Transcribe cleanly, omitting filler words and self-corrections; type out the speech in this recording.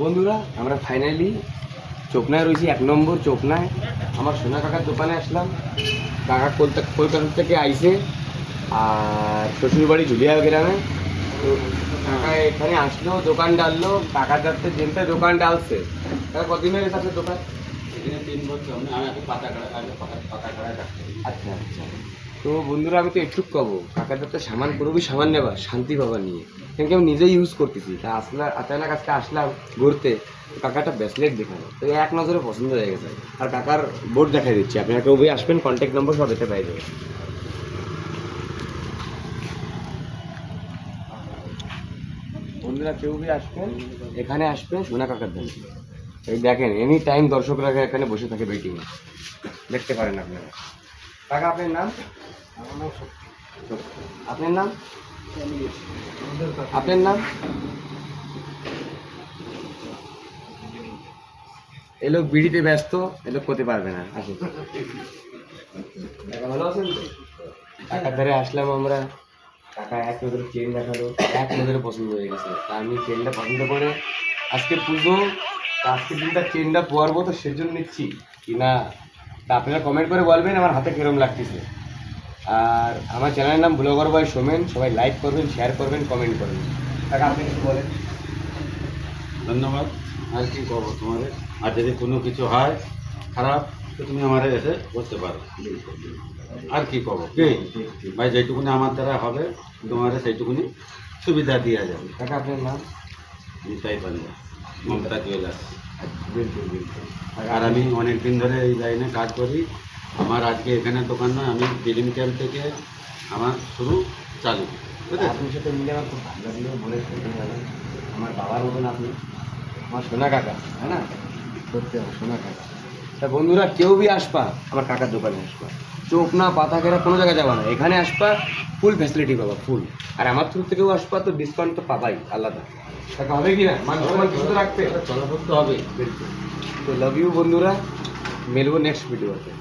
বন্ধুরা আমরা ফাইনালি চোপনায় রয়েছি, 1 নম্বর চোপনায়। আমার সোনা কাকার দোকানে আসলাম। কাকা কলকাতা থেকে আইসে আর শ্বশুরবাড়ি ঝুলিয়া গ্রামে। তো কাকা এখানে আসলো, দোকান ডাললো। কাকার যাতে যেতে দোকান ডালছে। কাকা কতদিন হয়ে গেছে আপনার দোকান? এখানে 3 বছর আমি এখন পাতা কাটা রাখছি। আচ্ছা আচ্ছা। তো বন্ধুরা আমি তো একটু কব কাকার যাতে সামান পুরোপুরি সামান নেবা শান্তি পাবা নিয়ে, কেন কি আমি নিজেই ইউজ করতেছি। তা আচানক আজকে আসলাম ঘুরতে, কাকাটা ব্রেসলেট দেখানো, তো এক নজরে পছন্দ হয়ে গেছে। আর কাকার বোর্ড দেখাই দিচ্ছি, আপনারা কেউ ভাই আসবেন, কন্ট্যাক্ট নম্বর সব এতে পাই যাবে। বন্ধুরা কেউ ভাই আসবেন, এখানে আসবেন সোনা কাকার জন্য। এই দেখেন এনি টাইম দর্শকরা এখানে বসে থাকে ওয়েটিংয়ে, দেখতে পারেন আপনারা। কাকা আপনার নাম? আপনার নাম? আপনার নাম? এ লোক বিড়িতে ব্যস্ত, এ লোক করতে পারবে না। আসুন কাকা, ভালো আছেন তো? কাকার ধারে আসলাম আমরা। কাকা এক নজরে চেন দেখালো, এক নজরে পছন্দ হয়ে গেছে। তা আমি চেনটা পছন্দ করে আজকে পুজো, আজকের দিনটা চেনটা পরবো, তো সেজন্য নিচ্ছি কি না। তা আপনারা কমেন্ট করে বলবেন আমার হাতে কিরম লাগতেছে। আর আমার চ্যানেলের নাম ব্লগার বয় সোমেন। সবাই লাইক করবেন, শেয়ার করবেন, কমেন্ট করবেন। কাকা আপনি কিছু বলেন। ধন্যবাদ। আর কি করবো তোমাদের, আর যদি কোনো কিছু হয় খারাপ তো তুমি আমার এসে বলতে পারো। আর কি করবো কি ভাই, যেটুকুনি আমার দ্বারা হবে তোমার সেইটুকুনি সুবিধা দেওয়া যাবে। কাকা আপনার নাম? নিতাই পাঞ্জা, মমতা জুয়েলার্স। বিলকুল বিলকুল। আর আমি অনেক দিন ধরে এই লাইনে কাজ করি। আমার আজকে এখানে দোকান নয়, আমি ফিল্ম ক্যাম্প থেকে আমার শুরু চালু। আপনার সাথে মিলে আমার খুব ভালো লাগলো, বলে শুনতে গেলেন। আমার বাবার মতন আপনি, আমার সোনা কাকা, হ্যাঁ না? সত্যি আমার সোনা কাকা। তা বন্ধুরা কেউ বি আসবা আমার কাকার দোকানে আসবা, চোখ না পাতা কেনা কোনো জায়গায় যাবা না, এখানে আসবা ফুল ফ্যাসিলিটি পাবা ফুল। আর আমার থ্রু থেকেও আসবা তো ডিসকাউন্ট তো পাবাই আলাদা। টাকা হবে কি না, মান সম্মান কিছু তো রাখতে চলা করতে হবে। বিলকুল। তো লাভ ইউ বন্ধুরা, মিলবো নেক্সট ভিডিওতে।